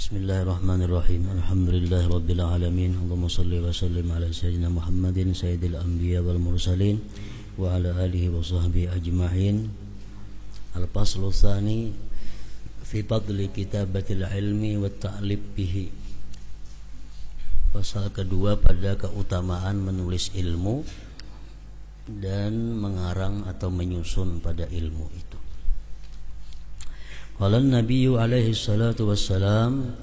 Bismillahirrahmanirrahim. Alhamdulillahirabbil alamin. Allahumma shalli wa sallim ala sayyidina Muhammadin sayyidil anbiya wal mursalin wa ala alihi wa sahbihi ajma'in. Al-faslu tsani fi fadli kitabatil ilmi wat ta'lib bihi. Pasal kedua pada keutamaan menulis ilmu dan mengarang atau menyusun pada ilmu itu. Qala an-nabiyyu alaihi salatu wassalam,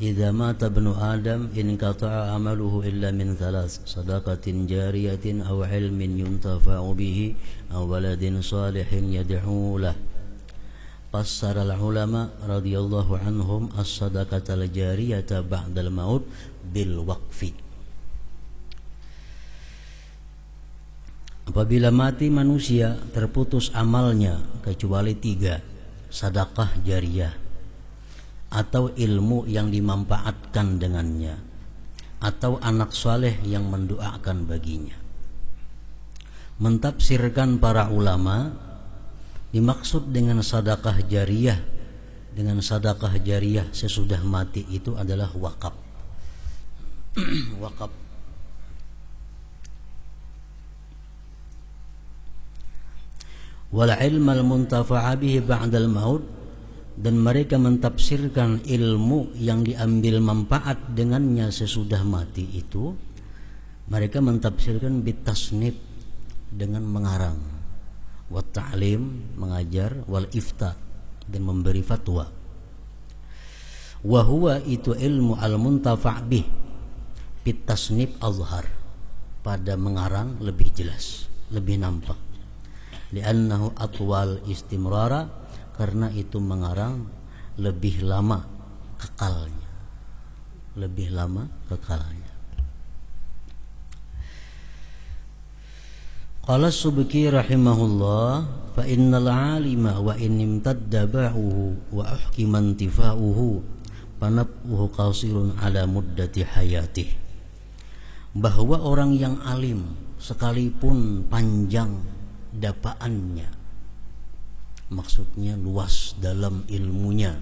idza mata ibnu adam in qata'a amaluhu illa min thalath, sadaqatin jariyatin aw ilmin yuntafa'u bihi aw waladin salihin yad'u lah. Fassara al-ulama radhiyallahu anhum as-sadaqatal jariyata ba'dal maut bil waqfi. Apabila mati manusia terputus amalnya kecuali tiga: sedekah jariyah atau ilmu yang dimanfaatkan dengannya atau anak saleh yang mendoakan baginya. Mentafsirkan para ulama, dimaksud dengan sedekah jariyah sesudah mati itu adalah wakaf. Wakaf. Wal ilmal muntafa'a bihi ba'dal maut, dan mereka mentafsirkan ilmu yang diambil manfaat dengannya sesudah mati itu, mereka mentafsirkan bitasnif, dengan mengarang, wa ta'lim, mengajar, wal ifta, dan memberi fatwa. Wa huwa, itu ilmu al-muntafa' bih, bitasnif azhar, pada mengarang lebih jelas, lebih nampak. Li'annahu atwal istimrara, karena itu mengarang lebih lama kekalnya. Lebih lama kekalnya. Qala Subki rahimahullah, fa innal alima wa in imtadda ba'uhu wa uhkima intifa'uhu fanab'uhu qasirun ala muddati hayatih. Bahwa orang yang alim sekalipun panjang dapaannya, maksudnya luas dalam ilmunya,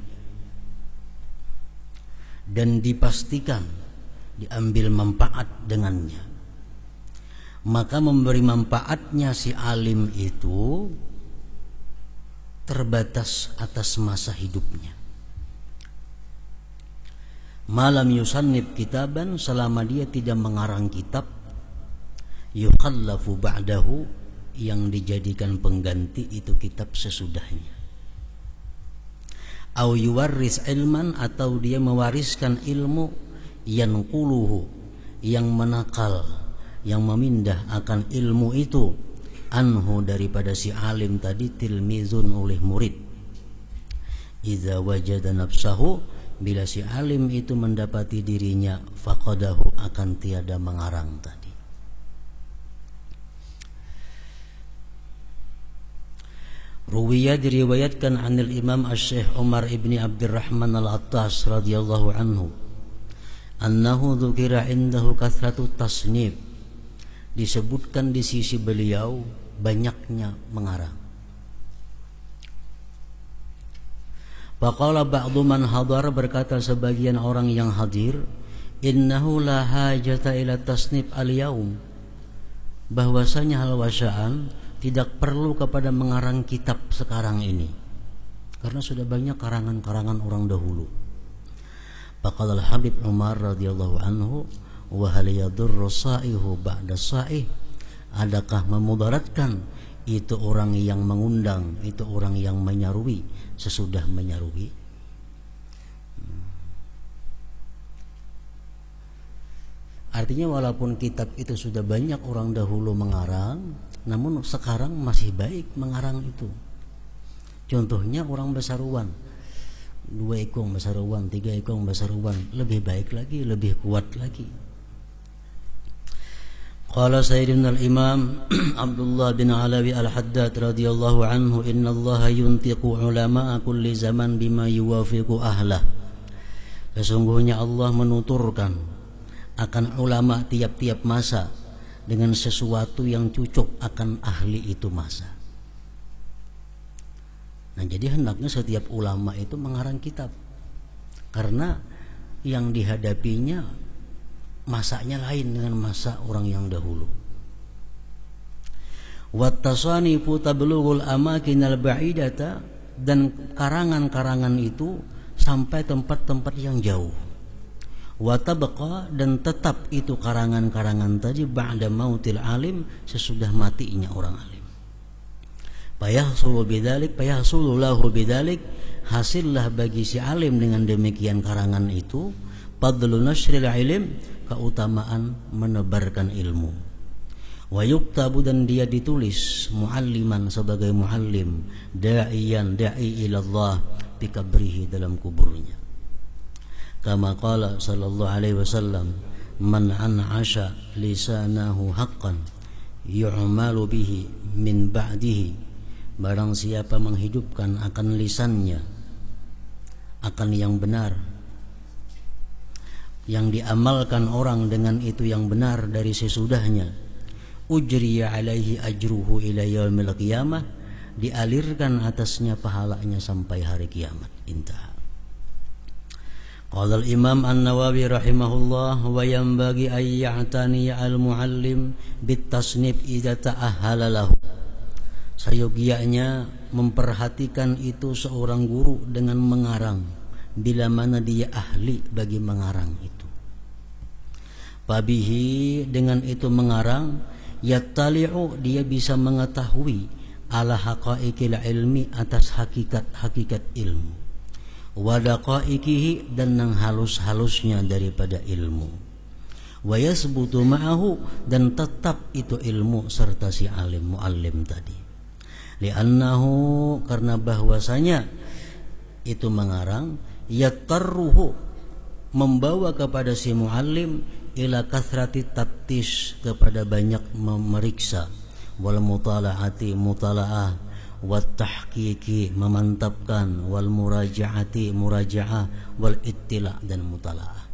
dan dipastikan diambil manfaat dengannya, maka memberi manfaatnya si alim itu terbatas atas masa hidupnya. Malam yusannif kitaban, selama dia tidak mengarang kitab, yukhallafu ba'dahu, yang dijadikan pengganti itu kitab sesudahnya. Au yuwarris ilman, atau dia mewariskan ilmu, yanquluhu, yang menakal, yang memindah akan ilmu itu, anhu, daripada si alim tadi, tilmizun, oleh murid. Idza wajada nafsahu, bila si alim itu mendapati dirinya, faqadahu, akan tiada mengarang tadi. Ruwiya, diriwayatkan anil Imam Asy-Syaikh Umar ibni Abdurrahman al-Attas radhiyallahu anhu, annahu dzukira indahu kathratu tasnif, disebutkan di sisi beliau banyaknya mengarang. Faqala ba'du man hadar, berkata sebagian orang yang hadir, innahu la hajata ila tasnif al-yaum, bahwasanya hal wasya'an tidak perlu kepada mengarang kitab sekarang ini, karena sudah banyak karangan-karangan orang dahulu. Faqala al-Habib Umar radhiyallahu anhu, wa hal yadurru sa'ihu ba'da sa'ih, adakah memudaratkan itu orang yang mengundang, itu orang yang menyeruwi sesudah menyeruwi? Artinya walaupun kitab itu sudah banyak orang dahulu mengarang, namun sekarang masih baik mengarang itu. Contohnya orang Basaruan, 2 ekong Basaruan, 3 ekong Basaruan, lebih baik lagi, lebih kuat lagi. Qala Sayyidina al-Imam Abdullah bin Alawi al-Haddad radhiyallahu anhu, inna Allah yuntiqu ulama'a kulli zaman bima yuwafiqu ahlah. Sesungguhnya Allah menuturkan akan ulama tiap-tiap masa dengan sesuatu yang cocok akan ahli itu masa. Nah, jadi hendaknya setiap ulama itu mengarang kitab, karena yang dihadapinya masanya lain dengan masa orang yang dahulu. Wattasanifu tablughul amakinal ba'idata, dan karangan-karangan itu sampai tempat-tempat yang jauh. Watabqa, dan tetap itu karangan-karangan tadi ba'da mautil alim, sesudah matinya orang alim. Fayahsulu lahu bidzalik, hasillah bagi si alim dengan demikian karangan itu, fadlu nashril ilm, keutamaan menebarkan ilmu. Wa yuktabu, dan dia ditulis mualliman, sebagai muallim, da'i ilallah bi kabrihi, dalam kuburnya. Kama qala sallallahu alaihi wasallam, man an'asha lisanahu haqqan yu'malu bihi min ba'dihi, barang siapa menghidupkan akan lisannya akan yang benar, yang diamalkan orang dengan itu yang benar dari sesudahnya, ujriya alaihi ajruhu ila yaumil qiyamah, dialirkan atasnya pahalanya sampai hari kiamat. Intah. Qala al-Imam An-Nawawi rahimahullah, wa yanbaghi ay ya'tani al-muallim bit-tasnif idza ta'ahhala lahu. Sayogianya memperhatikan itu seorang guru dengan mengarang bila mana dia ahli bagi mengarang itu. Fabihi, dengan itu mengarang, yattali'u, dia bisa mengetahui ala haqaiqil ilmi, atas hakikat ilmu, wa daqaiqihi, dan yang halus-halusnya daripada ilmu, wa yasbutu ma'ahu, dan tetap itu ilmu serta si alim muallim tadi. Li'annahu, karena bahwasanya itu mengarang, yattarruhu, membawa kepada si muallim ila kathrati tattish, kepada banyak memeriksa, wal mutala'ati, mutala'ah, wat tahqiqi, memantapkan, wal muraja'ati, muraja'ah, wal ittila', dan mutala'ah.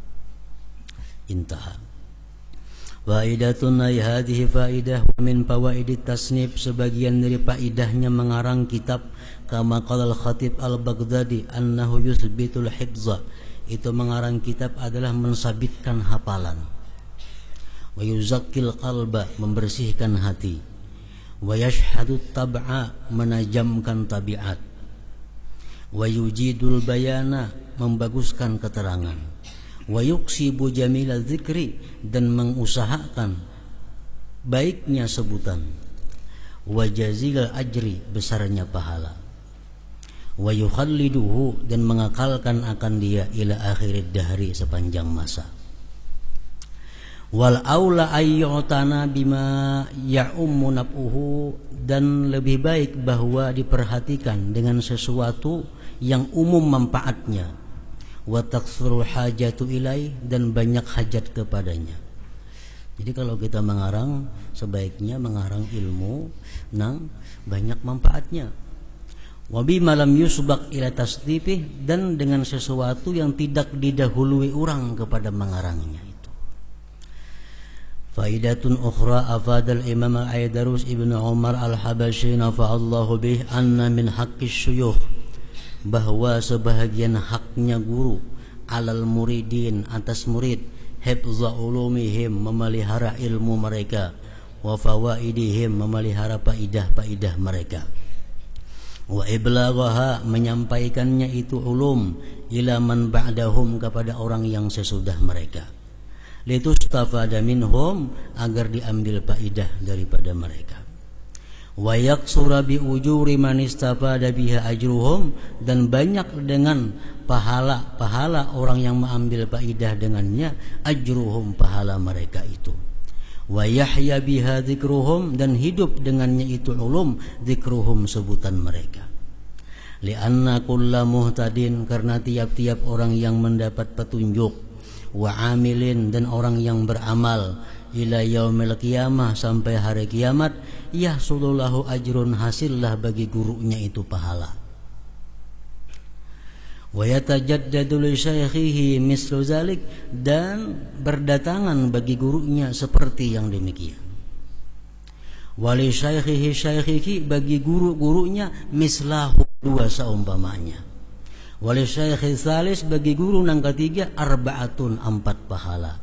Intaha. Faidatun, ay hadhihi faidah, wa min fawaidit tasnif, sebagian dari faidahnya mengarang kitab, kama qala al-Khatib al-Baghdadi annahu yuthbitul hifza, itu mengarang kitab adalah mensabitkan hafalan, wa yuzakkil qalba, membersihkan hati, wa yashhadu tab'a, menajamkan tabiat, wa yujidul bayana, membaguskan keterangan, wa yuksibu jamila dzikri, dan mengusahakan baiknya sebutan, wa jazilal ajri, besarnya pahala, wa yukhalliduhu, dan mengakalkan akan dia ila akhirid dahri, sepanjang masa. Wal aula ayyutana bima ya'ummu naf'uhu, dan lebih baik bahwa diperhatikan dengan sesuatu yang umum manfaatnya, wa taktsuru hajatu ilai, dan banyak hajat kepadanya. Jadi kalau kita mengarang, sebaiknya mengarang ilmu nang banyak manfaatnya. Wa bima lam yusbaq ila tasdifih, dan dengan sesuatu yang tidak didahului orang kepada mengarangnya. Faidatun ukhra afadal Imam Aidarus Ibnu Umar Al-Habashi nafa'allahu bih, anna min haqqis syuyukh, bahwa sebahagian haknya guru, alal muridin, atas murid, hifza ulumihim, memelihara ilmu mereka, wa fawaidihim, memelihara faidah-faidah mereka, wa iblaghaha, menyampaikannya itu ulum, ila man ba'dahum, kepada orang yang sesudah mereka, litustafada minhum, agar diambil faidah daripada mereka, wa yaksura bi ujuri man istafada biha ajruhum, dan banyak dengan pahala orang yang mengambil faidah dengannya, ajruhum, pahala mereka itu, wa yahya biha dzikruhum, dan hidup dengannya itu ulum, dzikruhum, sebutan mereka. Lianna kulla muhtadin, karena tiap-tiap orang yang mendapat petunjuk, wa amilin, dan orang yang beramal, ila yaumil qiyamah, sampai hari kiamat, yahsululahu ajrun, hasillah bagi gurunya itu pahala, wa yatajaddadu li syaikhihi mislu zalik, dan berdatangan bagi gurunya seperti yang demikian, wa li syaikhihi, bagi guru-gurunya mislahu, dua seumpamanya, Walisyaikh tsalis bagi guru nang ketiga arba'atun 4 pahala.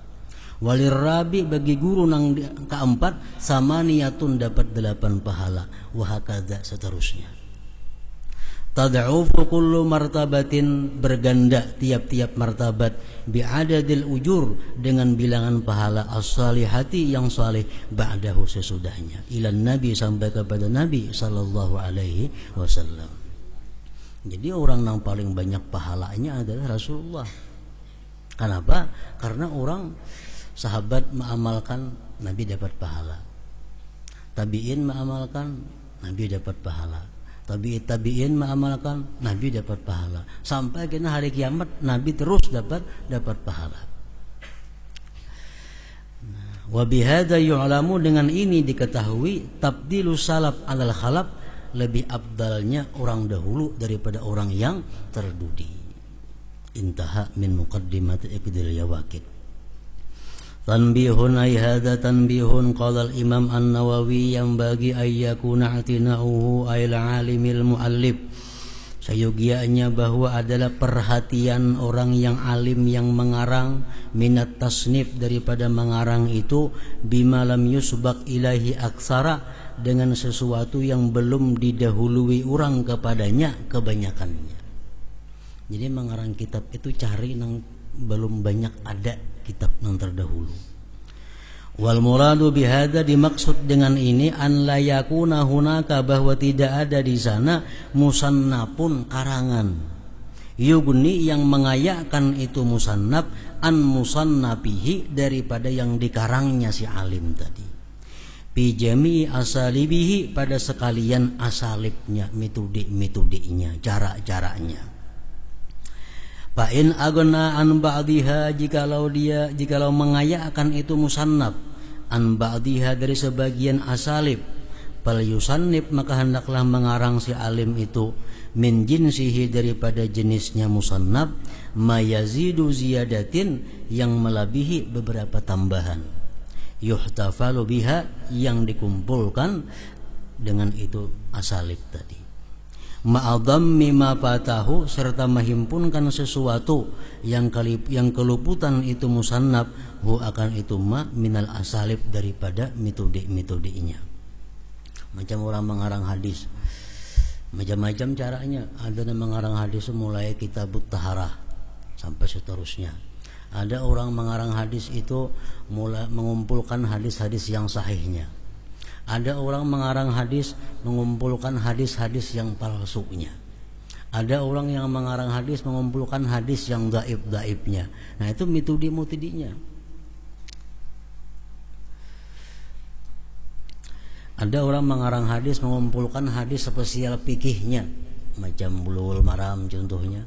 Walirabi bagi guru nang keempat samaniyatun dapat 8 pahala. Wa hakadza seterusnya. Tad'ufu kullu martabatin berganda tiap-tiap martabat bi'adadil ujur dengan bilangan pahala as-salihati yang saleh ba'dahu sesudahnya ilan nabi sampai kepada Nabi sallallahu alaihi wasallam. Jadi orang yang paling banyak pahalanya adalah Rasulullah. Kenapa? Karena orang sahabat mengamalkan Nabi dapat pahala. Tabi'in mengamalkan Nabi dapat pahala. Tabi'in mengamalkan Nabi dapat pahala. Sampai kena hari kiamat Nabi terus dapat pahala. Wa bihadza yu'lamu dengan ini diketahui tabdilu salaf alal khalaf lebih abdalnya orang dahulu daripada orang yang terdudi. Intaha min muqaddimat iqdil yawaqid. Tanbihun ay hadza tanbihun qala al-imam an-Nawawi yang bagi ayyakuna atina'uhu ayil alimil muallif. Sayogianya bahwa adalah perhatian orang yang alim yang mengarang minat tasnif daripada mengarang itu bima lam yusbaq ilahi aksara dengan sesuatu yang belum didahului orang kepadanya kebanyakannya. Jadi mengarang kitab itu cari yang belum banyak ada kitab yang terdahulu. Wal muradu bihadza dimaksud dengan ini an la yakuna hunaka bahwa tidak ada di sana musannafun karangan yugni yang mengayakkan itu musannaf an musannafihi daripada yang dikarangnya si alim tadi. Bi jami'i asalibihi pada sekalian asalibnya, metode-metodenya, cara-caranya. Fa in agna an ba'dihha jikalau mengayakkan itu musannaf an ba'dihha dari sebagian asalib fal yusannif maka hendaklah mengarang si alim itu min jinsihi daripada jenisnya musannaf mayazidu ziyadatin yang melebihi beberapa tambahan yuhtafalu biha yang dikumpulkan dengan itu asalib tadi ma'adhammi ma fatahu serta menghimpunkan sesuatu yang keluputan itu musannaf hu akan itu ma minal asalib daripada metode-metodenya. Macam orang mengarang hadis macam-macam caranya. Ada yang mengarang hadis mulai kitabut taharah sampai seterusnya. Ada orang mengarang hadis itu mulai mengumpulkan hadis-hadis yang sahihnya. Ada orang mengarang hadis mengumpulkan hadis-hadis yang palsunya. Ada orang yang mengarang hadis mengumpulkan hadis yang dhaif-dhaifnya. Nah, itu metode-metodenya. Ada orang mengarang hadis mengumpulkan hadis spesial fikihnya, macam Bulughul Maram contohnya.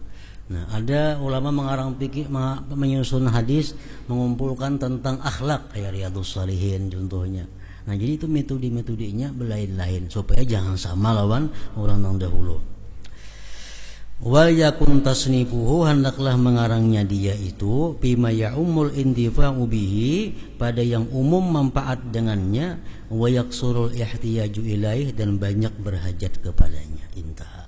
Nah, ada ulama mengarang fikih menyusun hadis mengumpulkan tentang akhlak kayak Riyadhus Shalihin contohnya. Nah, jadi itu metode-metodenya berlain-lain supaya jangan sama lawan orang yang dahulu. Wal yakun tasnifuhu hendaklah mengarangnya dia itu bima ya'umul intifa'u bihi pada yang umum manfaat dengannya wa yaksurul ihtiyaju ilaih dan banyak berhajat kepadanya. Intaha.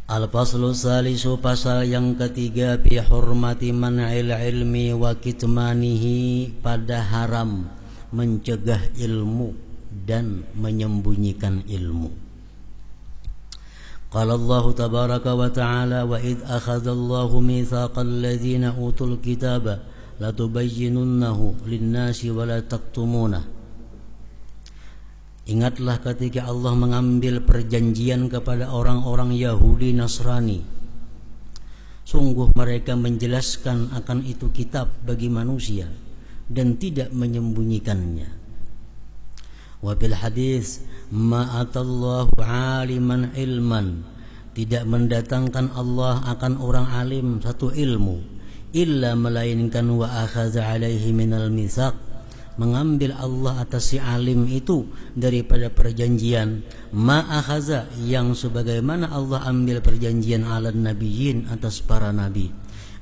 Al-faslu salisu pasal yang ketiga fi hurmati man'il ilmi wa kitmanihi pada haram mencegah ilmu dan menyembunyikan ilmu. Qala Allah tabaraka wa ta'ala wa id akhadallahu mitsaqal ladzina utul kitaba latubayyinunnahu lin-nasi wa la taktumunah. Ingatlah ketika Allah mengambil perjanjian kepada orang-orang Yahudi Nasrani. Sungguh mereka menjelaskan akan itu kitab bagi manusia dan tidak menyembunyikannya. Wa bil hadis ma'atallahu aliman ilman, tidak mendatangkan Allah akan orang alim satu ilmu illa melainkan wa akhadha alaihi minal mitsaq, mengambil Allah atas si alim itu daripada perjanjian ma'akhaza yang sebagaimana Allah ambil perjanjian ala nabiyyin atas para nabi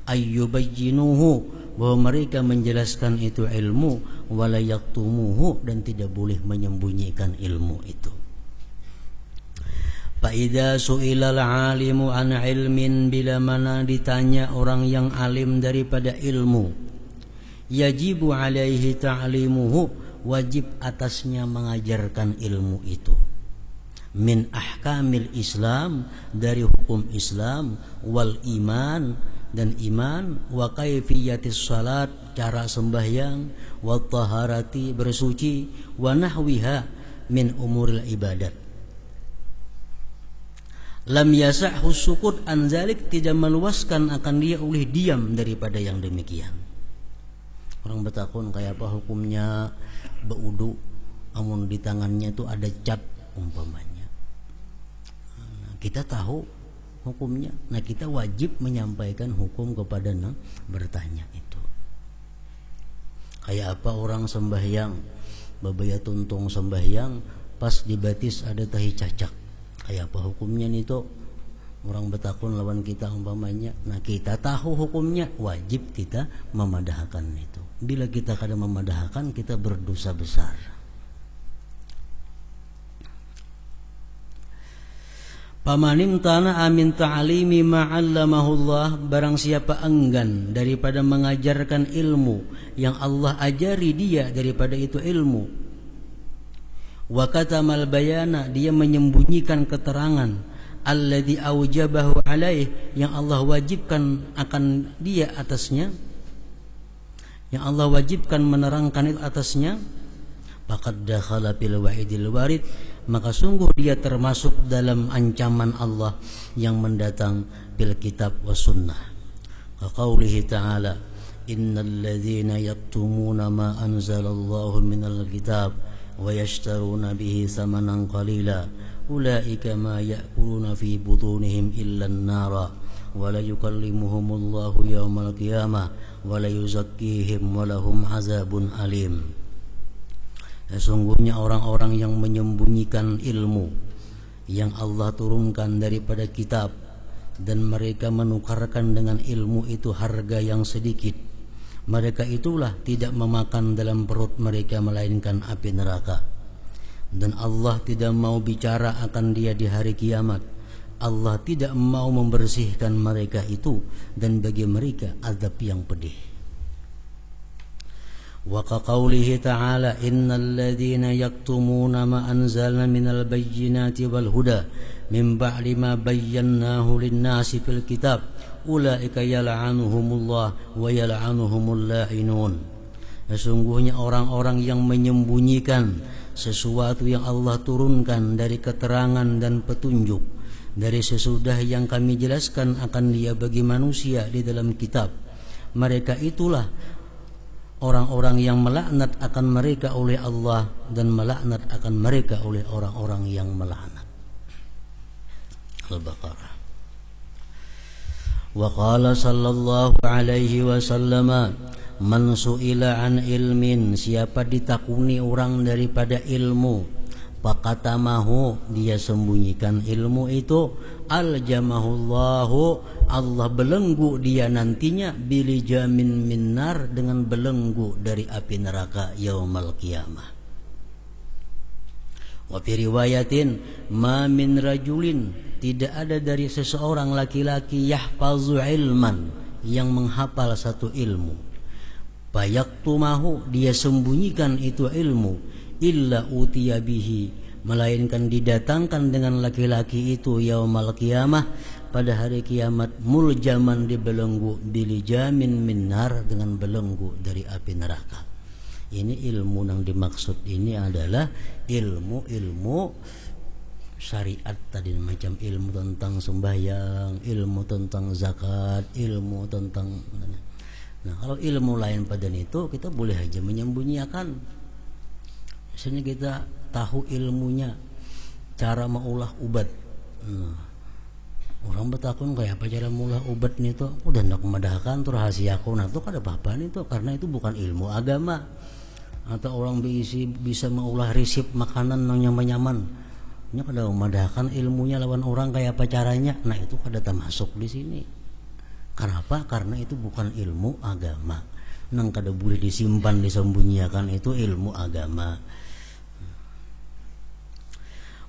ayyubayyinuhu bahwa mereka menjelaskan itu ilmu wala yaktumuhu dan tidak boleh menyembunyikan ilmu itu. Fa idza su'ilal 'alimu an ilmin, bila mana ditanya orang yang alim daripada ilmu, yajibu alaihi ta'limuhu, wajib atasnya mengajarkan ilmu itu. Min ahkamil Islam, dari hukum Islam, wal iman, dan iman, wa kaifiyatis salat, cara sembahyang, wa taharati, bersuci, wa nahwiha min umuril ibadat. Lam yasahhu sukut an zalik, tidak meluaskan akan dia oleh diam daripada yang demikian. Orang bertakun kayak apa hukumnya beudu amun di tangannya itu ada cap umpamanya. Nah, kita tahu hukumnya. Nah, kita wajib menyampaikan hukum kepada yang bertanya itu. Kayak apa orang sembahyang, babaya tuntung sembahyang, pas dibatis ada tahi cacak. Kayak apa hukumnya nih tuh? Orang bertakun lawan kita umpamanya. Nah, kita tahu hukumnya, wajib kita memadahkan itu. Bila kita kada memadahkan, kita berdosa besar. Pamanim tanah amin ta'alimi ma'allamahullah, barang siapa enggan daripada mengajarkan ilmu yang Allah ajari dia daripada itu ilmu. Wa katamal bayana, dia menyembunyikan keterangan, alladzi aujabahu alaih, yang Allah wajibkan akan dia atasnya, yang Allah wajibkan menerangkan itu atasnya. Faqad dakhala fil wa'idil warid, maka sungguh dia termasuk dalam ancaman Allah yang mendatang bil kitab was sunnah. Ka qaulihi ta'ala, innal ladzina yaktumuna ma anzalallahu minal kitab wa yashtaruna bihi thamanan qalila ulaika ma ya'kuluna fi butunihim illa an-nara wa la yukallimuhumullahu yawmal qiyamah wa la yuzakkihim wa lahum azabun alim. Sesungguhnya orang-orang yang menyembunyikan ilmu yang Allah turunkan daripada kitab dan mereka menukarkan dengan ilmu itu harga yang sedikit, mereka itulah tidak memakan dalam perut mereka melainkan api neraka. Dan Allah tidak mau bicara akan dia di hari kiamat. Allah tidak mau membersihkan mereka itu, dan bagi mereka azab yang pedih. Wa qaulihi ta'ala, innal ladzina yaktumuna ma anzalna minal bayyinati wal huda min ba'di ma bayyanahu lin-nasi fil kitab ulaika yal'anuhumullah wa yal'anuhumul la'inun. Sesungguhnya orang-orang yang menyembunyikan sesuatu yang Allah turunkan dari keterangan dan petunjuk dari sesudah yang kami jelaskan akan dia bagi manusia di dalam kitab, mereka itulah orang-orang yang melaknat akan mereka oleh Allah dan melaknat akan mereka oleh orang-orang yang melaknat. Al-Baqarah. Wa qala sallallahu alaihi wasallam, man su'ila an ilmin, siapa ditakuni orang daripada ilmu, faqatamahu, dia sembunyikan ilmu itu, aljamahullahu, Allah belenggu dia nantinya, bilijamin minnar, dengan belenggu dari api neraka yaumal qiyamah. Wa fi riwayatin, ma min rajulin, tidak ada dari seseorang laki-laki, yahfazu ilman, yang menghafal satu ilmu, fayaktumahu, dia sembunyikan itu ilmu, illa utiya bihi, melainkan didatangkan dengan laki-laki itu yaumal qiyamah, pada hari kiamat, muljaman, dibelenggu, bilijamin minnar, dengan belenggu dari api neraka. Ini ilmu yang dimaksud ini adalah ilmu syariat tadi, macam ilmu tentang sembahyang, ilmu tentang zakat, ilmu tentang. Nah, kalau ilmu lain pada itu kita boleh aja menyembunyikan. Misalnya kita tahu ilmunya cara mengolah ubat. Nah, orang bertakun kayak apa cara mengolah ubat nih tuh, udah nak memadahkan tuh rahasia aku, nah tuh kada apa-apa nih tuh, karena itu bukan ilmu agama. Atau orang bisa mengolah resep makanan yang nyaman-nyaman, nya kada memadahkan ilmunya lawan orang kayak apa caranya, nah itu kada termasuk di sini. Kenapa? Karena itu bukan ilmu agama. Nang kada boleh disimpan, disembunyikan, itu ilmu agama.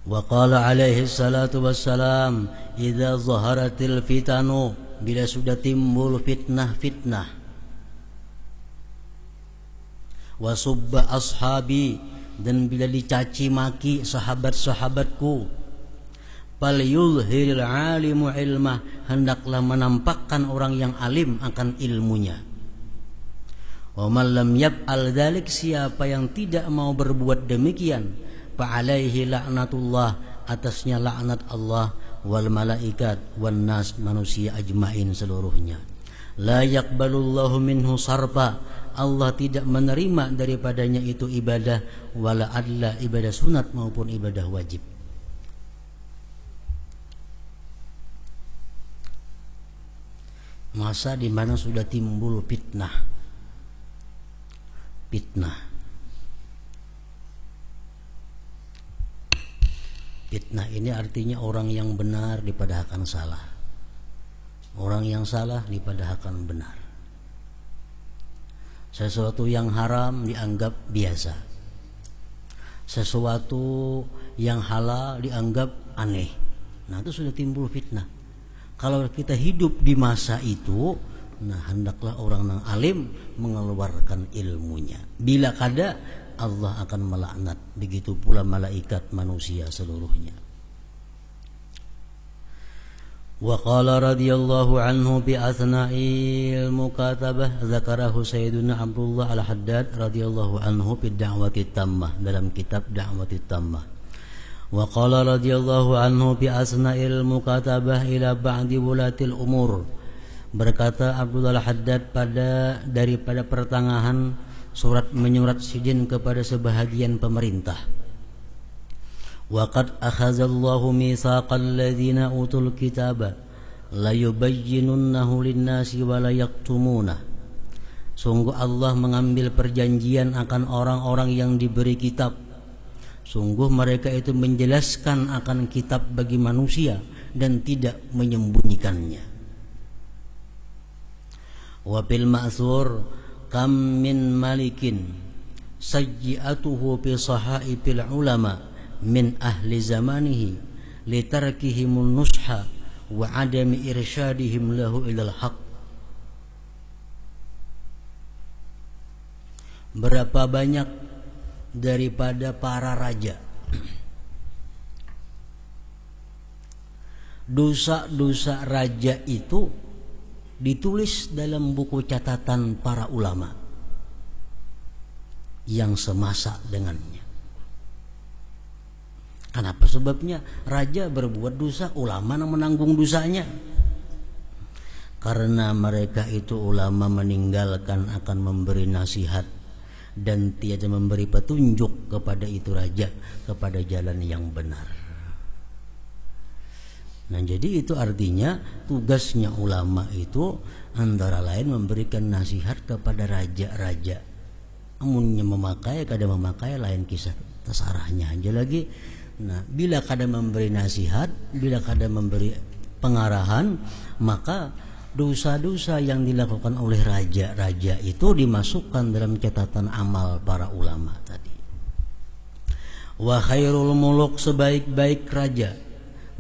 Wa qala alaihi salatu wassalam, idza zaharatil fitanu, bila sudah timbul fitnah-fitnah, wa subba ashabi, dan bila dicaci maki sahabat-sahabatku, fal yulhiril alimu ilmah, hendaklah menampakkan orang yang alim akan ilmunya. Wa man lam yaf'al dzalik, siapa yang tidak mau berbuat demikian, fa alaihi laknatullah, atasnya laknat Allah, wal malaikat wan nas, manusia ajmain seluruhnya. La yaqbalullahu minhu sarfa, Allah tidak menerima daripadanya itu ibadah, wala adla, ibadah sunat maupun ibadah wajib. Masa di mana sudah timbul fitnah. Fitnah ini artinya orang yang benar dipadahkan salah, orang yang salah dipadahkan benar. Sesuatu yang haram dianggap biasa, sesuatu yang halal dianggap aneh. Nah, itu sudah timbul fitnah. Kalau kita hidup di masa itu, nah hendaklah orang yang alim mengeluarkan ilmunya. Bila kada, Allah akan melaknat. Begitu pula malaikat, manusia seluruhnya. Wa qala radhiyallahu anhu bi athna'il mukatabah, zakarahu sayyiduna Abdullah al-Haddad radhiyallahu anhu fi da'wati tammah, dalam kitab da'wati tammah. Wa qala radhiyallahu anhu bi asna'il mukatabah ila ba'di wulatil umur, berkata Abdullah al-Haddad daripada pertengahan surat menyurat sidin kepada sebahagian pemerintah. Wa qad akhadallahu mitsaqal ladzina utul kitaba la yubayyinunnahu lin-nasi wa la yaktumuna. Sungguh Allah mengambil perjanjian akan orang-orang yang diberi kitab. Sungguh mereka itu menjelaskan akan kitab bagi manusia dan tidak menyembunyikannya. Wa fil ma'thur, kam min malikin sayyi'atuhu fi sahaibil ulama min ahli zamanihi litarkihimun nusha wa adami irsyadihim lahu ilal haq. Berapa banyak daripada para raja, dosa-dosa raja itu ditulis dalam buku catatan para ulama yang semasa dengannya. Kenapa sebabnya? Raja berbuat dosa, ulama yang menanggung dosanya. Karena mereka itu ulama meninggalkan akan memberi nasihat dan tiada memberi petunjuk kepada itu raja kepada jalan yang benar. Nah, jadi itu artinya tugasnya ulama itu antara lain memberikan nasihat kepada raja-raja. Amunnya memakai, kadang memakai, lain kisah terserahnya aja lagi. Nah, bila kadang memberi nasihat, bila kadang memberi pengarahan, maka dosa-dosa yang dilakukan oleh raja-raja itu dimasukkan dalam catatan amal para ulama tadi. Wa khairul muluk, sebaik-baik raja,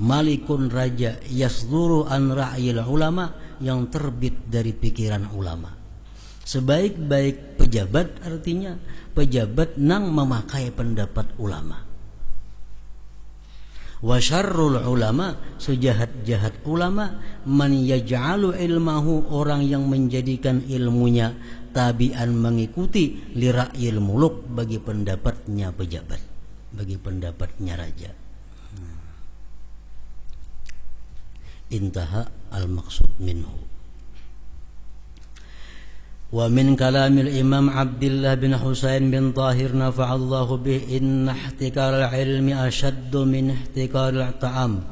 malikun raja, yasduru an ra'yil ulama, yang terbit dari pikiran ulama. Sebaik-baik pejabat artinya pejabat nang memakai pendapat ulama. Wa syarrul ulama, sejahat-jahat ulama, man yaj'alu ilmahu, orang yang menjadikan ilmunya tabi'an, mengikuti li ra'yil muluk, bagi pendapatnya pejabat, bagi pendapatnya raja. Intaha al-maqsud minhu. Wa min kalamil Imam Abdullah bin Husain bin Tahir nafa'allahu bih, inna ihtikar al-ilmi ashaddu min ihtikar al-ta'am.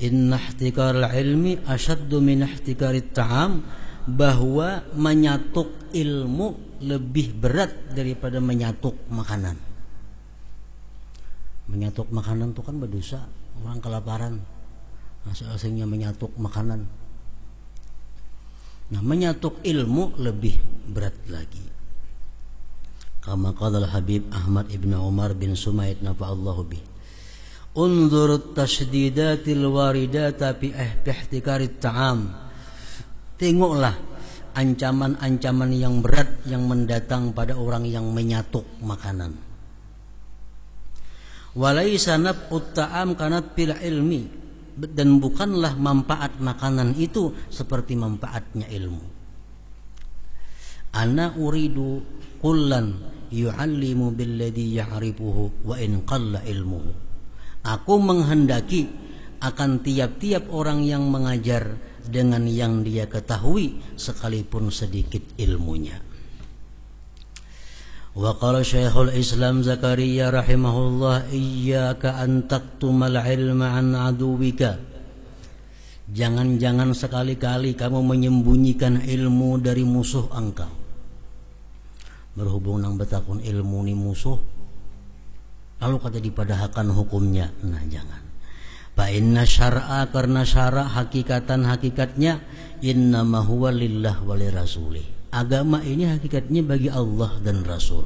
Inna ihtikar al-ilmi ashaddu min ihtikar al-ta'am, bahwa menyatuk ilmu lebih berat daripada menyatuk makanan. Menyatuk makanan itu kan berdosa, orang kelaparan, asing-asingnya menyatuk makanan. Nah, menyatuk ilmu lebih berat lagi. Kama qala al-Habib Ahmad ibn Umar bin Sumaid nafa'allahu bih, Unzur tashdidatil waridata fi ihtikarit ta'am. Tengoklah ancaman-ancaman yang berat yang mendatang pada orang yang menyatuk makanan. Walaysa naf'ut ta'am kanat fil ilmi, dan bukanlah manfaat makanan itu seperti manfaatnya ilmu. Ana uridu kullan yu'allimu billadhi ya'rifuhu wa in qalla ilmuhu. Aku menghendaki akan tiap-tiap orang yang mengajar dengan yang dia ketahui sekalipun sedikit ilmunya. Wa qala Syekhul Islam Zakaria rahimahullah, iyyaka an taktumal ilma an aduwika. Jangan-jangan sekali-kali kamu menyembunyikan ilmu dari musuh engkau. Berhubung nang betakun ilmu ni musuh, lalu kata dipadahakan hukumnya. Nah, jangan. Fa inna syar'a, karena syara' hakikatnya innama huwa lillah wa lirasulih. Agama ini hakikatnya bagi Allah dan Rasul.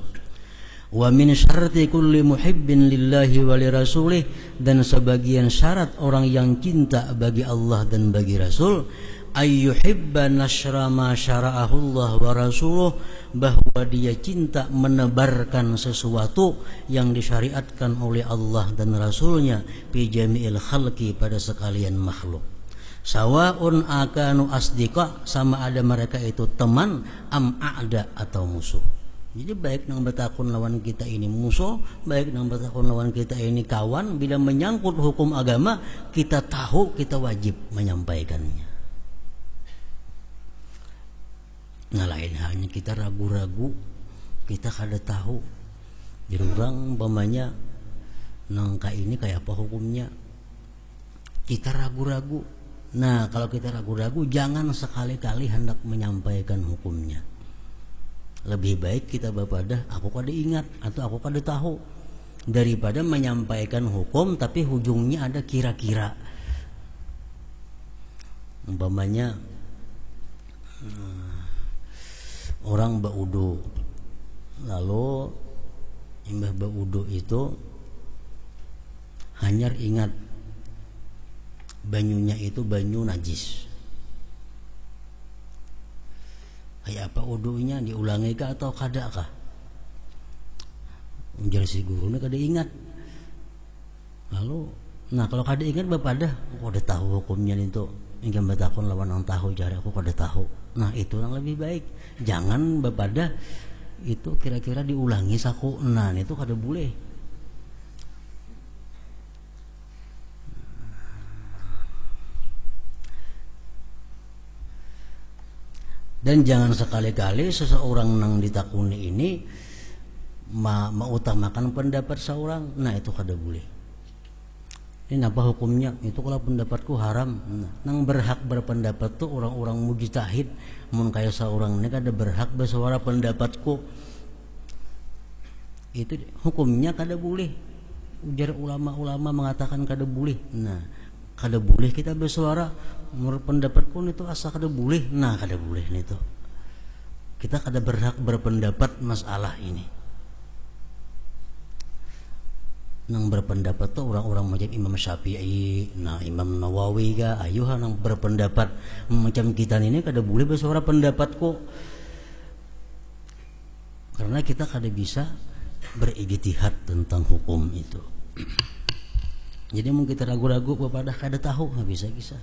Wa min syarti kulli muhibbin lillahi wa lirasulih, dan sebagian syarat orang yang cinta bagi Allah dan bagi Rasul, ayyuhibba nashra ma syara'ahu Allah wa rasuluh, bahwa dia cinta menebarkan sesuatu yang disyariatkan oleh Allah dan Rasulnya fi jami'il khalqi, pada sekalian makhluk. Sawaun akanu asdiqa, sama ada mereka itu teman, am a'da, atau musuh. Jadi baik nang betakun lawan kita ini musuh, baik nang betakun lawan kita ini kawan, bila menyangkut hukum agama kita tahu, kita wajib menyampaikannya. Nah, lain halnya kita ragu-ragu, kita kada tahu. Jadi orang umpamanya nangka ini kayak apa hukumnya, kita ragu-ragu. Nah, kalau kita ragu-ragu, jangan sekali-kali hendak menyampaikan hukumnya. Lebih baik kita bapadah aku kada ingat atau aku kada tahu, daripada menyampaikan hukum tapi ujungnya ada kira-kira. Umpamanya orang baudu, lalu imbah baudu itu hanya ingat banyunya itu banyu najis. Kayak apa udunya, diulangi kah atau kada kah? Ujar si guru ini kada ingat. Lalu, nah kalau kada ingat bapadah, aku kada tahu hukumnya itu. Ingin batakun lawan orang tahu, jari aku kada tahu. Nah, itu yang lebih baik. Jangan bapadah itu kira-kira diulangi saku. Nah, itu kada boleh. Dan jangan sekali-kali seseorang nang ditakuni ini mengutamakan pendapat seorang. Nah, itu kada boleh. Ini apa hukumnya? Itu kalau pendapatku haram. Nah, nang berhak berpendapat tuh orang-orang mujtahid. Mun kaya seorang ini kada berhak bersuara pendapatku. Itu hukumnya kada boleh. Ujar ulama-ulama mengatakan kada boleh. Nah, kada boleh kita bersuara. Menurut pendapatku itu asa kada boleh. Nah, kada boleh itu. Kita kada berhak berpendapat masalah ini. Nang berpendapat tuh orang-orang macam Imam Syafi'i, nah Imam Nawawi ga, ayuh nang berpendapat macam kita ini kada boleh bersuara pendapatku. Karena kita kada bisa berijtihad tentang hukum itu. Jadi mungkin kita ragu-ragu kepada kada tahu, nggak bisa.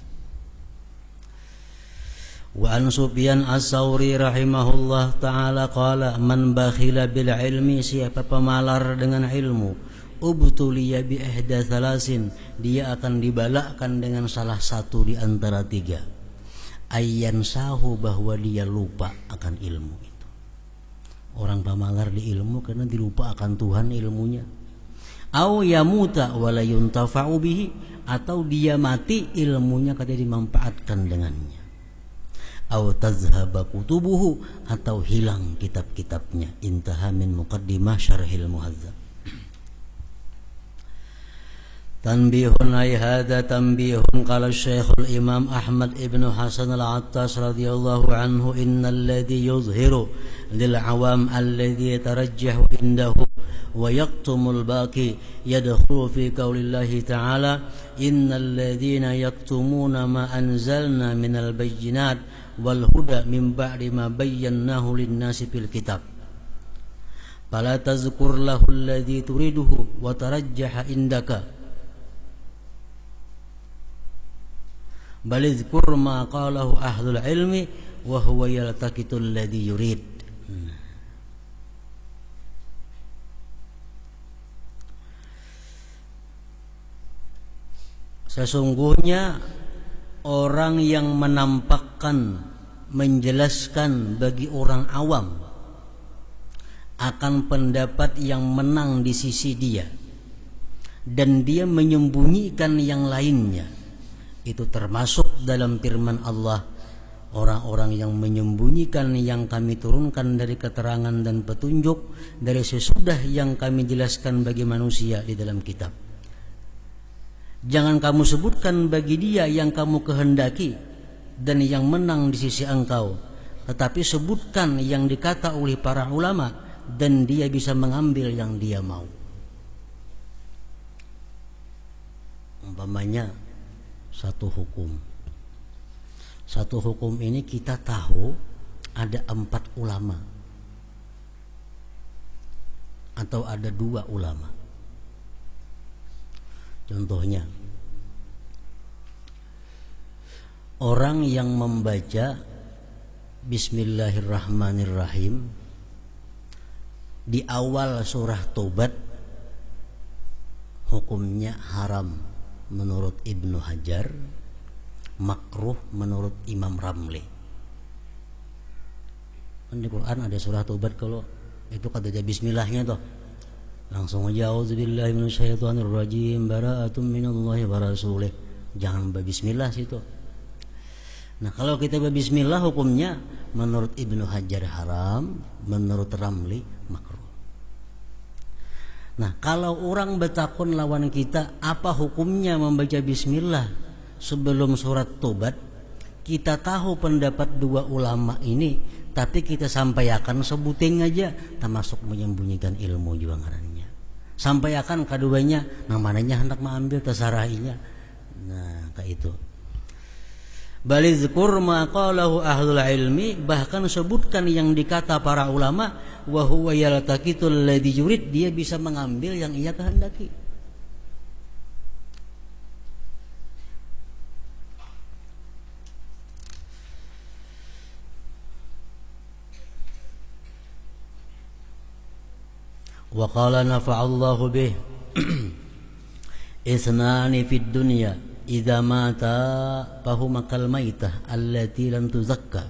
Wa an Sufyan as-Sauri rahimahullah ta'ala qala, man bakhila bil ilmi, siapa pemalar dengan ilmu, ubtuliya bi ihda thalasin, dia akan dibalakkan dengan salah satu di antara tiga. Ayyan sahu, bahwa dia lupa akan ilmu itu. Orang pemalar di ilmu karena dilupa akan Tuhan ilmunya. Au yamuta wa la yuntafa'u bihi, atau dia mati ilmunya kada dimanfaatkan dengannya. Au tazhaba kutubuhu, atau hilang kitab-kitabnya. Intaha min muqaddimah syarhil muhadzab. Tanbihun ay hadha tanbihun, qala Syekhul Imam Ahmad ibn Hasan al-Attas radhiyallahu anhu, innal ladzi yuzhiru lil awam alladzi yatarajjahu indahu wa yaktumul baqi yadkhulu fi qaulillahi ta'ala innal ladzina yaktumuna ma anzalna minal bayyinat wal huda min ba'di ma bayyanahu lin-nasi fil kitab fala tazkur lahu alladzi turiduhu wa tarajjaha indaka bal izkur ma qalahu ahlul ilmi wa huwa yaltaqitul ladzi yurid. Sesungguhnya orang yang menampakkan, menjelaskan bagi orang awam akan pendapat yang menang di sisi dia dan dia menyembunyikan yang lainnya, itu termasuk dalam firman Allah, orang-orang yang menyembunyikan yang kami turunkan dari keterangan dan petunjuk dari sesudah yang kami jelaskan bagi manusia di dalam kitab. Jangan kamu sebutkan bagi dia yang kamu kehendaki dan yang menang di sisi engkau, tetapi sebutkan yang dikata oleh para ulama dan dia bisa mengambil yang dia mau. Umpamanya satu hukum ini kita tahu ada 4 ulama atau ada 2 ulama. Contohnya, orang yang membaca Bismillahirrahmanirrahim di awal surah Taubat hukumnya haram menurut Ibnu Hajar, makruh menurut Imam Ramli. Kan di Quran ada surah Taubat, kalau itu kata aja bismillahnya toh langsung aja auzubillahi minasyaitonirrajim bara'atun minallahi wa rasulih, jangan berbismillah situ. Nah, kalau kita berbismillah hukumnya menurut Ibnu Hajar haram, menurut Ramli makruh. Nah, kalau orang bertakun lawan kita apa hukumnya membaca bismillah sebelum surat Taubat, kita tahu pendapat 2 ulama ini, tapi kita sampaikan sebuting aja, termasuk menyembunyikan ilmu juga ngarannya. Sampaikan keduanya, nah mananya hendak mengambil tasarahinya. Nah, kayak itu. Balizkur ma qalahu ahlul ilmi, bahkan sebutkan yang dikata para ulama, wa huwa yaltaqitul ladzi yurid, dia bisa mengambil yang ia kehendaki. Wa qala nafa'allahu bih isnani fid dunya idza mata fahuma kal maitah allati lam tuzakka.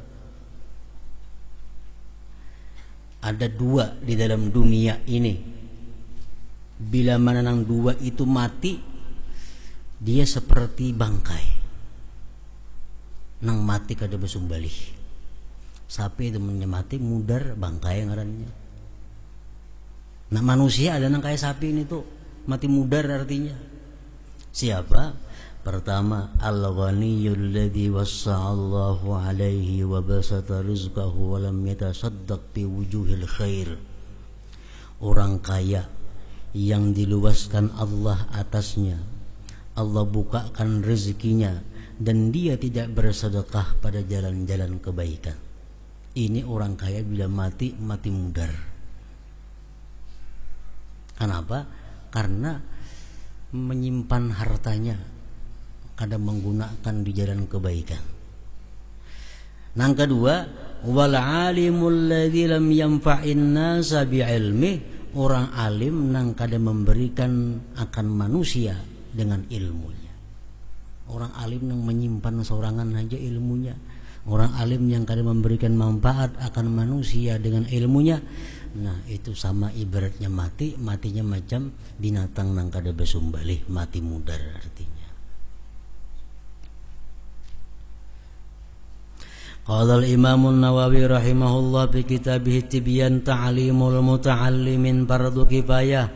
Ada 2 di dalam dunia ini, bila mana nang 2 itu mati, dia seperti bangkai nang mati kada besumbalih. Sapi itu mati mudar bangkai ngarannya. Nah, manusia ada nang kayak sapi ini tuh mati mudar artinya. Siapa? Pertama, al-ghaniyul ladzi wassa'allahu alaihi wa basata rizqahu wa lam yatasaddaq bi wujuhil khair. Orang kaya yang diluaskan Allah atasnya, Allah bukakan rezekinya dan dia tidak bersedekah pada jalan-jalan kebaikan. Ini orang kaya bila mati mudar. Kenapa? Karena menyimpan hartanya, kadang menggunakan di jalan kebaikan. Yang kedua, wal alimul ladzi lam yanfa'in nasa bi'ilmi, orang alim nang kadang memberikan akan manusia dengan ilmunya. Orang alim yang menyimpan sorangan aja ilmunya. Orang alim yang kadang memberikan manfaat akan manusia dengan ilmunya. Nah, itu sama ibaratnya matinya macam binatang nang kada besumbalih, mati mudar artinya. Qala al-Imam an-Nawawi rahimahullah fi kitabih Tibyan Ta'limul Muta'allimin fardu kifayah.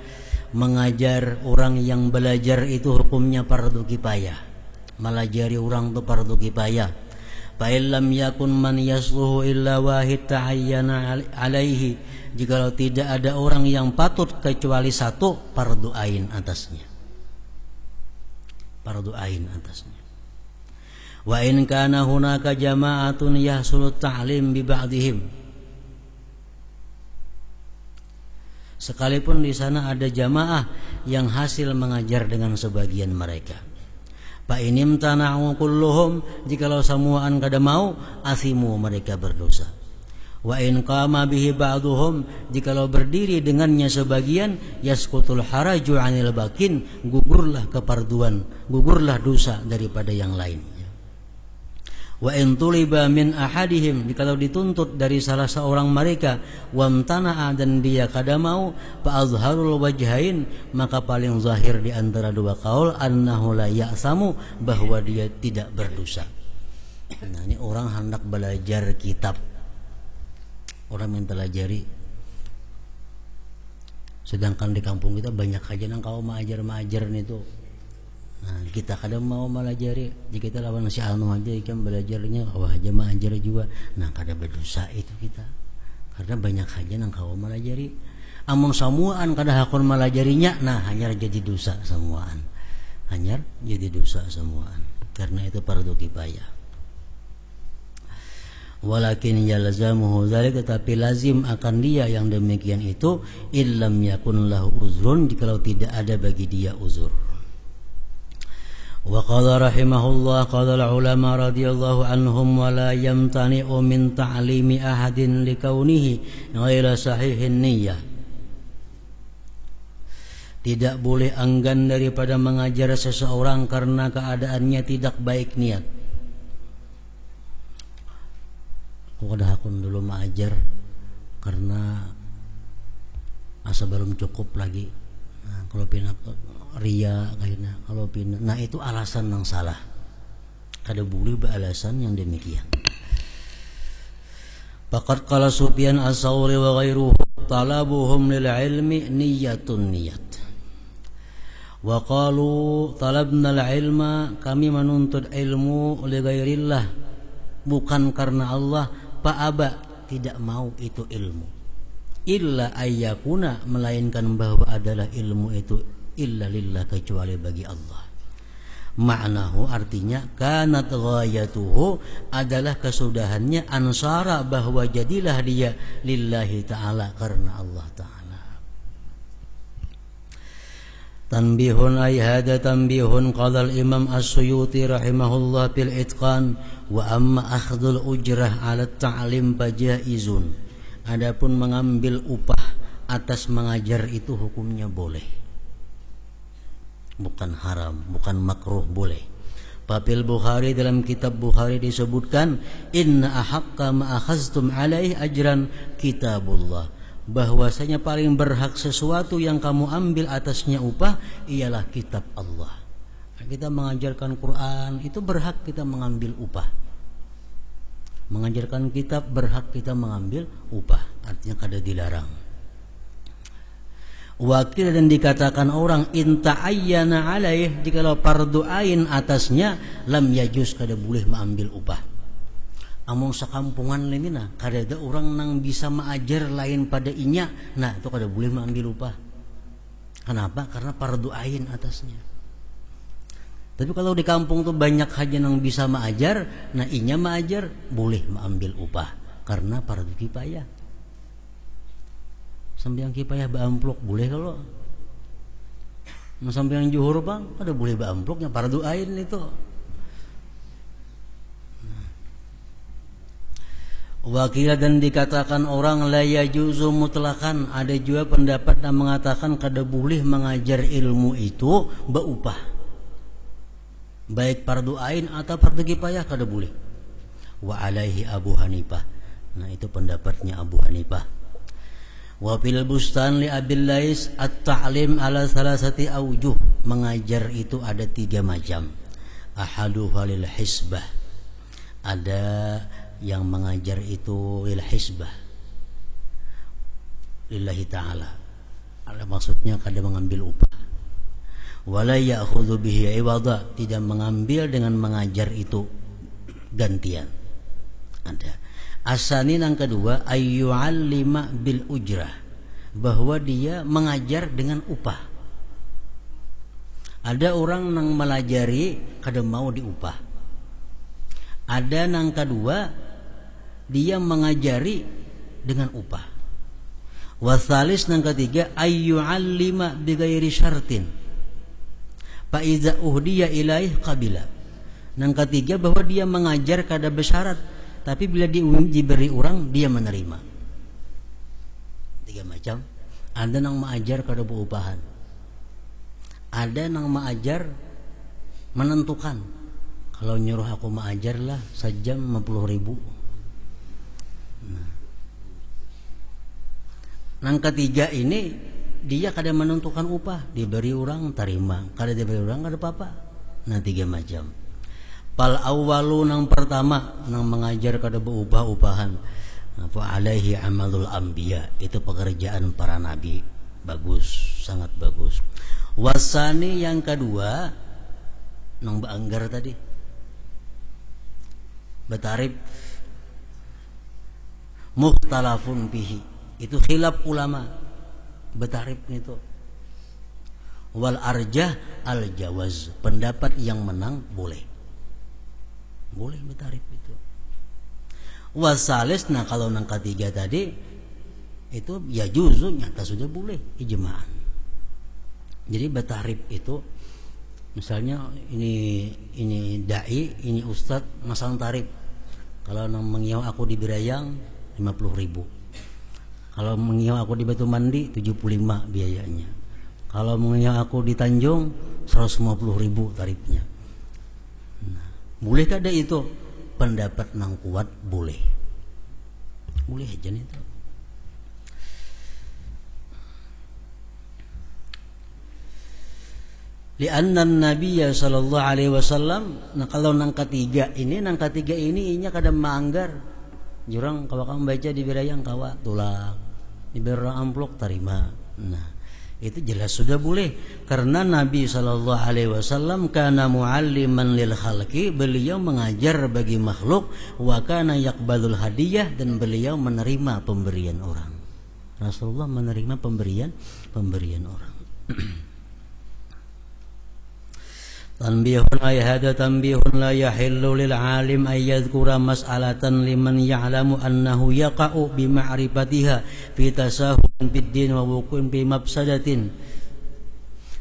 Mengajar orang yang belajar itu hukumnya fardu kifayah. Melajari orang itu fardu kifayah. fa illam yakun man yasluhu illa wahid ta'ayyana alaihi, jikalau tidak ada orang yang patut kecuali satu, fardu ain atasnya. Fardu ain atasnya. Wa in kana hunaka jama'atun yahsulu ta'lim bi ba'dihim, sekalipun di sana ada jamaah yang hasil mengajar dengan sebagian mereka. Fa inim tana'u kulluhum, jikalau samuaan kada mau, asimu mereka berdosa. Wa in qama bihi ba'duhum, jikalau berdiri dengannya sebagian, yasqutul haraju 'anil bakin, gugurlah keparduan, gugurlah dosa daripada yang lain. Wa in tuliba min ahadihim, jikalau dituntut dari salah seorang mereka, wamtana'a, dan dia kada mau, fa azharul wajhain, maka paling zahir di antara dua kaul, annahu la ya'samu, bahwa dia tidak berdosa. Nah, ini orang hendak belajar kitab, orang mempelajari, sedangkan di kampung kita banyak aja nang kau maajar itu. Nah, kita kadang mau melajari, jika kita lawan si anu aja ikan belajarnya awah aja maajar juga. Nah, kada berdosa itu kita, karena banyak aja nang kau melajari. Amun samuaan kada hakon melajarinya, nah hanyar jadi dosa samuaan, hanyar jadi dosa samuaan, karena itu fardu kifayah. Walakin yalzamuhu dzalik, tetapi lazim akan dia yang demikian itu, illam yakun lahu uzrun, jikalau tidak ada bagi dia uzur. Wa qala rahimahullah, qala ulama radhiyallahu anhum, wa la yamtani'u min ta'limi ahadin likaunihi ghaira sahihin niyyah, tidak boleh enggan daripada mengajar seseorang karena keadaannya tidak baik niat. Aku kada hakun dulu mengajar karena asa belum cukup lagi. Nah, kalau pindah ria kayaknya, kalau pindah, nah itu alasan yang salah. Kada boleh beralasan yang demikian. Faqad qala Sufyan as-Tsauri wa ghairuhu, talabuhum lil ilmi niyyatun niyat. Wa qalu talabna al-ilma, kami menuntut ilmu li ghairillah, bukan karena Allah. Fa'aba, tidak mau itu ilmu. Illa ayyakuna, melainkan bahwa adalah ilmu itu illa lillah, kecuali bagi Allah. Ma'nahu, artinya kanat ghayatuhu, adalah kesudahannya, ansara, bahwa jadilah dia lillahi ta'ala, karena Allah ta'ala. Tanbihun, ay hada tanbihun, qala al-imam as-Suyuti rahimahullah fil itqan, wa amma akhdul ujrah ala ta'lim fajaizun, adapun mengambil upah atas mengajar itu hukumnya boleh, bukan haram, bukan makruh, boleh. Papil Bukhari, dalam kitab Bukhari disebutkan, inna ahaqqa ma akhaztum alaihi ajran kitabullah, bahwasanya paling berhak sesuatu yang kamu ambil atasnya upah ialah kitab Allah. Kita mengajarkan Quran itu berhak kita mengambil upah. Mengajarkan kitab berhak kita mengambil upah, artinya kada dilarang. Wakil, dan dikatakan orang inta ayyana alaih, jikalau fardu ain atasnya, lam yajuz, kada boleh mengambil upah. Among sakampungan lemina kada ada orang nang bisa mengajar lain pada inya, nah itu kada boleh mengambil upah. Kenapa? Karena fardu ain atasnya. Tapi kalau di kampung tuh banyak aja yang bisa mengajar, nah inya mengajar, boleh mengambil upah karena fardu kifayah. Sampai yang kifayah beamplok boleh, kalau sampai yang juhur bang, ada boleh beamploknya fardu ain itu. Wakil, dan dikatakan orang la yajuzu mutlakan, ada juga pendapat yang mengatakan kada boleh mengajar ilmu itu beupah, baik fardu ain atau fardu kifayah kada boleh. Wa alaihi Abu Hanifah, nah itu pendapatnya Abu Hanifah. Wa fil bustan li Abil Lais at-ta'lim ala salasati aujuh, mengajar itu ada 3 macam. Ahaduha lil hisbah, ada yang mengajar itu lil hisbah, lillahi ta'ala, maksudnya kada mengambil upah. Wala ya'khudhu bihi iwada, tidak mengambil dengan mengajar itu gantian. Ada. Asani yang kedua ayyu'allima bil ujrah, bahwa dia mengajar dengan upah. Ada orang yang melajari kada mau diupah. Ada yang kedua dia mengajari dengan upah. Wasalis yang ketiga ayyu'allima bighairi syartin fa iza uhdiya ilaih qabila. Yang ketiga bahwa dia mengajar kada bersyarat, tapi bila diberi orang dia menerima. 3 macam. Ada yang mengajar kada berupahan. Ada yang mengajar menentukan. Kalau nyuruh aku mengajarlah sejam 50.000. Yang ketiga ini dia kada menentukan upah, diberi orang terima, kada diberi orang kada apa-apa. Nah 3 macam. Pal awwalu nang pertama nang mengajar kada beupah-upahan. Fa alaihi amalul anbiya, itu pekerjaan para nabi. Bagus, sangat bagus. Wasani yang kedua nang baanggar tadi. Batarib mukhtalafun bihi, itu khilaf ulama. Batarib itu. Wal arjah al jawaz, pendapat yang menang boleh. Boleh bertarif itu. Wasalis, nah kalau yang ketiga tadi itu ya juzu, nyata sudah boleh ijma'an. Jadi bertarif itu misalnya ini dai, ini ustad masang tarif. Kalau nang mengiau aku di Birayang 50.000. Kalau mengiau aku di Batu Mandi 75 biayanya. Kalau mengiau aku di Tanjung 150.000 tarifnya. Boleh kada itu? Pendapat nang kuat boleh. Boleh aja nih itu. Lianna Nabiya sallallahu alaihi wasallam, nah kalau nang ketiga ini inya kada manggar. Jurang kawa baca di Birayang kawa tulak. Diberi amplok terima. Nah, itu jelas sudah boleh karena Nabi sallallahu alaihi wasallam kana mualliman lil khalqi, beliau mengajar bagi makhluk, wa kana yaqbalul hadiyah, dan beliau menerima pemberian orang. Rasulullah menerima pemberian orang. Tanbihun ay hada tanbihun la yahillu lil alim ay yadhkura mas'alatan liman ya'lamu annahu yaqa'u bi ma'rifatiha fi tasahun fid din wa wuqun bi mafsadatin.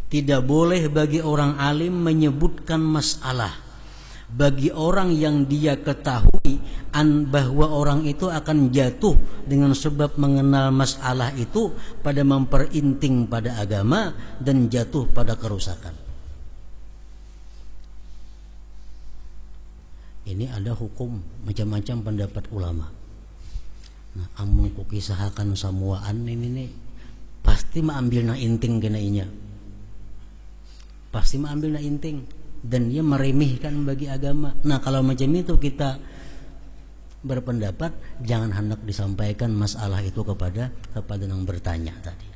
Tidak boleh bagi orang alim menyebutkan masalah bagi orang yang dia ketahui bahwa orang itu akan jatuh dengan sebab mengenal masalah itu pada memperinting pada agama dan jatuh pada kerusakan. Ini ada hukum macam-macam pendapat ulama. Nah, amun ku kisahakan samuaan ini pasti mengambil na inting kena inya. Pasti mengambil na inting dan dia meremehkan bagi agama. Nah, kalau macam itu kita berpendapat jangan hendak disampaikan masalah itu kepada yang bertanya tadi.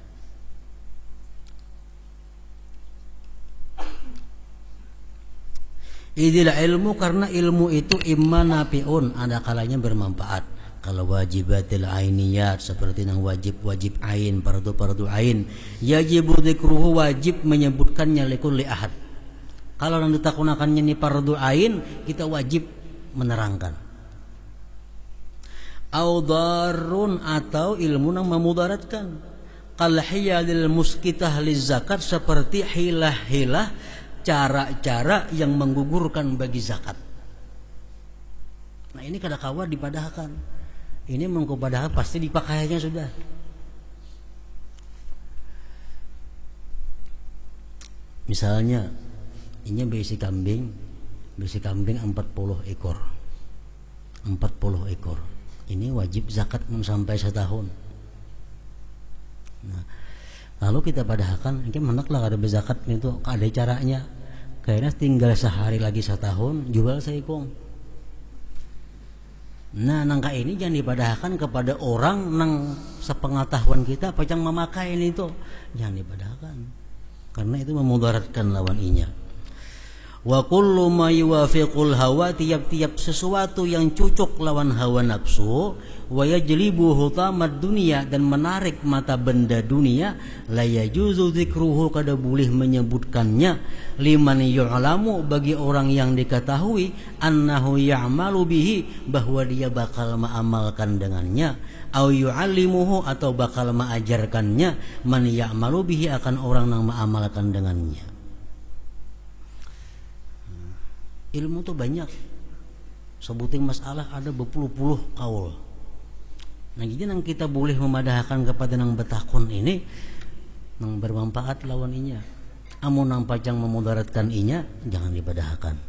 Idil ilmu, karena ilmu itu imma nafi'un, ada kalanya bermanfaat. Kalau wajibatil ainiyat seperti yang wajib ain, fardu ain, yajibu dzikruhu, wajib menyebutkannya likulli ahad. Kalau yang ditakunakannya ini fardu ain, kita wajib menerangkan. Au darun, atau ilmu yang memudaratkan. Kal hiyalil muskitah liz zakat, seperti hilah-hilah, cara-cara yang menggugurkan bagi zakat. Nah ini kada kawa dipadahkan. Ini mengkupadahkan pasti dipakainya sudah. Misalnya ini berisi kambing 40 ekor. 40 ekor. Ini wajib zakat sampai setahun. Nah, lalu kita padahkan, ini menaklah ada berzakat itu, ada caranya. Kayaknya tinggal sehari lagi setahun, jual seikung. Nah, nangka ini jangan dipadahkan kepada orang nang sepengetahuan kita pacang memakai ini itu. Jangan dipadahkan. Karena itu memudaratkan lawan inya. Wa kullu ma yuwafiqul hawa, tiap-tiap sesuatu yang cocok lawan hawa nafsu, wa yajlibu hutamad dunia, dan menarik mata benda dunia, la yajuzu dzikruhu, kada boleh menyebutkannya, liman yu'lamu, bagi orang yang diketahui, annahu ya'malu bihi, bahwa dia bakal mengamalkan dengannya, au yu'allimuhu, atau bakal mengajarkannya, man ya'malu bihi, akan orang yang mengamalkan dengannya. Ilmu tuh banyak, sebuting masalah ada berpuluh-puluh kaul. Nah jadi nang kita boleh memadahkan kepada nang betakun ini, nang bermanfaat lawan inya. Amun nang pacang memudaratkan inya, jangan dipadahkan.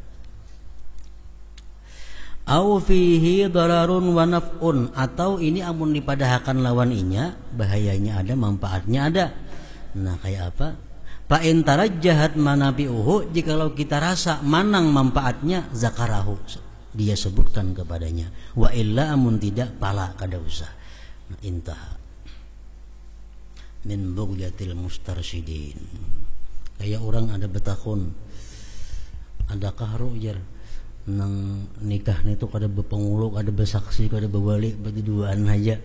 Au fihi dararun wa naf'un, atau ini amun dipadahkan lawan inya, bahayanya ada, manfaatnya ada. Nah kayak apa? Fa in tarajjahat manafi'uhu, jikalau kita rasa manang manfaatnya, zakarahu, dia sebutkan kepadanya. Wa illa, amun tidak, pala kada usah. Nah, intaha. Min bughyatil mustarsyidin. Kayak orang ada betakun, adakah ru'jar nang nikah itu kada bepengulu, kada bersaksi, kada berbalik, berduaan aja.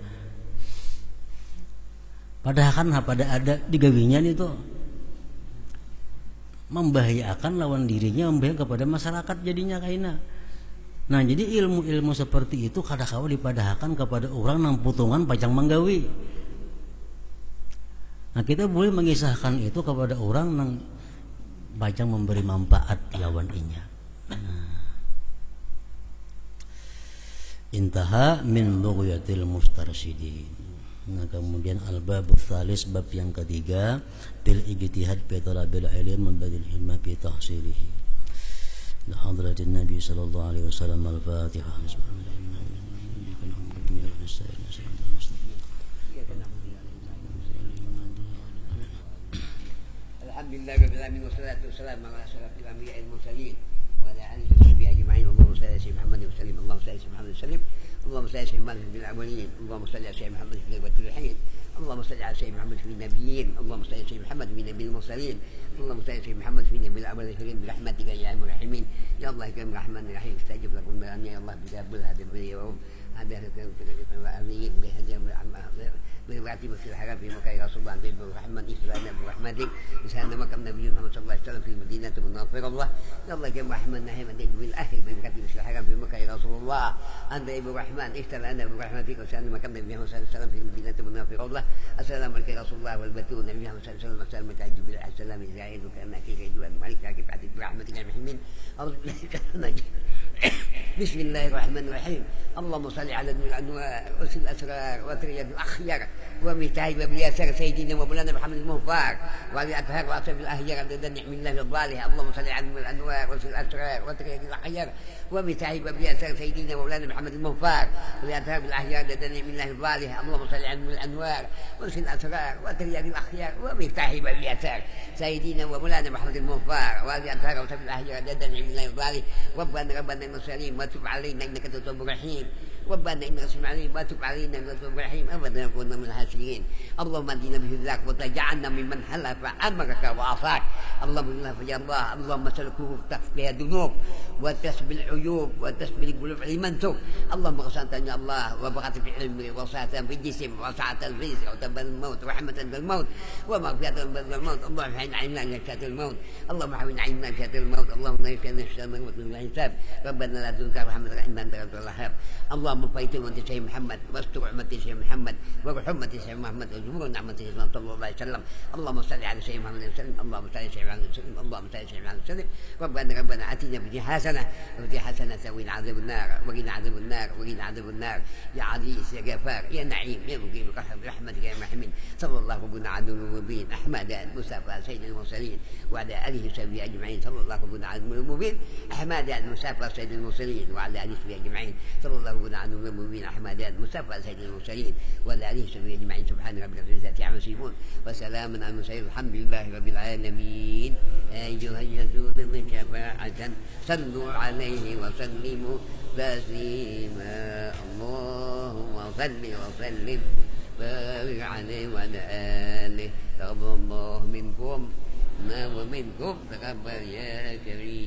Padahal kan pada ada digawinya itu membahayakan lawan dirinya, membahayakan kepada masyarakat jadinya kaina. Nah jadi ilmu-ilmu seperti itu kadang-kala dipadahkan kepada orang nang putungan pacang menggawi. Nah kita boleh mengisahkan itu kepada orang nang pacang memberi manfaat lawan inya. Intaha min bughyatil mustarsyidin. Nah kemudian al-bab tsalis, bab yang ketiga, bil ijtihad fi talabil ilm wa badil himma fi tahsilihi. La hadratin nabi sallallahu alaihi wasallam. Al-Fatihah. Alhamdulillah rabbil alamin, wassalatu wassalamu ala asyrafil anbiya'i wal mursalin wa ala alihi wa sahbihi ajma'in. Allahumma salli ala sayyidina Muhammad wa sallim. Allahumma salli ala sayyidina Muhammad wa sallim. اللهم صل على سيدنا محمد في الأولين، اللهم صل على سيدنا محمد في الأولين والآخرين، اللهم صل على سيدنا محمد في النبيين، اللهم صل على سيدنا محمد في نبي المرسلين، اللهم صل على سيدنا محمد في نبي الأول والآخرين، برحمتك يا أرحم الراحمين. يا الله كريم الرحمن الرحيم، استجب لكم يا الله بجاب هذا اليوم هذا الأمين براتب في الحرم في مكة رسول الله طيب الرحمن إسلامنا برحمتك إسلامنا مكة النبي محمد صلى الله عليه وسلم في المدينة المنورة الله. يا الله كريم الرحمن الرحيم، أنت بالآخر براتب في الحرم في مكة رسول الله أنت إبو الرحمن إسلامنا برحمتك وسلم مكة النبي محمد صلى الله عليه وسلم في المدينة المنورة الله. السلام عليك يا رسول الله والبتول النبي محمد صلى الله عليه وسلم السلام عليك جبريل عليه السلام إسرائيل كأنك رجوع الملك راكب عتيق برحمتك يا الرحيمين. بسم الله الرحمن الرحيم. اللهم صل على الأنوار وسل الأسرار وتريد الأخيار ومتاهب باليسار سيدنا ومولانا محمد المغفار وعلى الأطهار وأصحاب الأخيار عدد نعم الله الظالح. اللهم صل على الأنوار وسل الأسرار وتريد الأخيار ومتاهب باليسار سيدنا ومولانا محمد المغفار وعلى الأطهار بالأخيار عدد نعم الله الظالح. اللهم صل على الأنوار وسل الأسرار وتريد الأخيار ومتاهب باليسار سيدنا ومولانا محمد المغفار وعلى الأطهار وأصحاب الأخيار عدد نعم الله الظالح. ربنا المرسلين وتب علينا إنك أنت التواب الرحيم. ربنا إنك تسمع علينا وتب علينا إنك أنت التواب الرحيم. أبدا كنا من الحاسدين. اللهم اهدنا بهداك وتجعلنا ممن حلف أمرك وعصاك. اللهم إنا يا الله اللهم سلكوه بها الذنوب وتسبي العيوب وتسبي القلوب لمن تب. اللهم غسلت يا الله وبغت في علمي وسعة في الجسم وسعة في الرزق وتبا الموت ورحمة بالموت ومغفرة بالموت. اللهم حين علمنا أنك شات الموت. اللهم حين علمنا أنك شات الموت. اللهم إنك نشهد الموت من الحساب. ربنا لا تنكر رحمتك إنك أنت الوهاب. اللهم فايت أمة سيدنا محمد واستر أمة سيدنا محمد وارحم أمة سيدنا محمد وجبر نعمة سيدنا صلى الله عليه وسلم. اللهم صل على سيدنا محمد وسلم. اللهم صل على سيدنا محمد وسلم. اللهم صل على سيدنا محمد وسلم. ربنا آتنا في حسنة وفي حسنة وقنا عذاب النار وقنا عذاب النار وقنا عذاب النار. يا عزيز يا غفار يا نعيم يا مقيم برحمتك يا رحيم. صلى الله ربنا على المبين أحمد المصطفى سيد المرسلين وعلى آله وصحبه أجمعين. صلى الله ربنا على المبين أحمد المصطفى سيد المرسلين وعلى آله وصحبه أجمعين. صلى الله ربنا على المبين أحمد المصطفى سيد المرسلين وعلى آله وصحبه أجمعين. سبحان ربك رب العزة عما يصفون وسلام على المرسلين الحمد لله رب العالمين. أيها اليهود شفاعة صلوا عليه وسلموا تسليما. اللهم صل وسلم بارك عليه وعلى آله. تقبل الله منكم ومنكم تقبل يا كريم.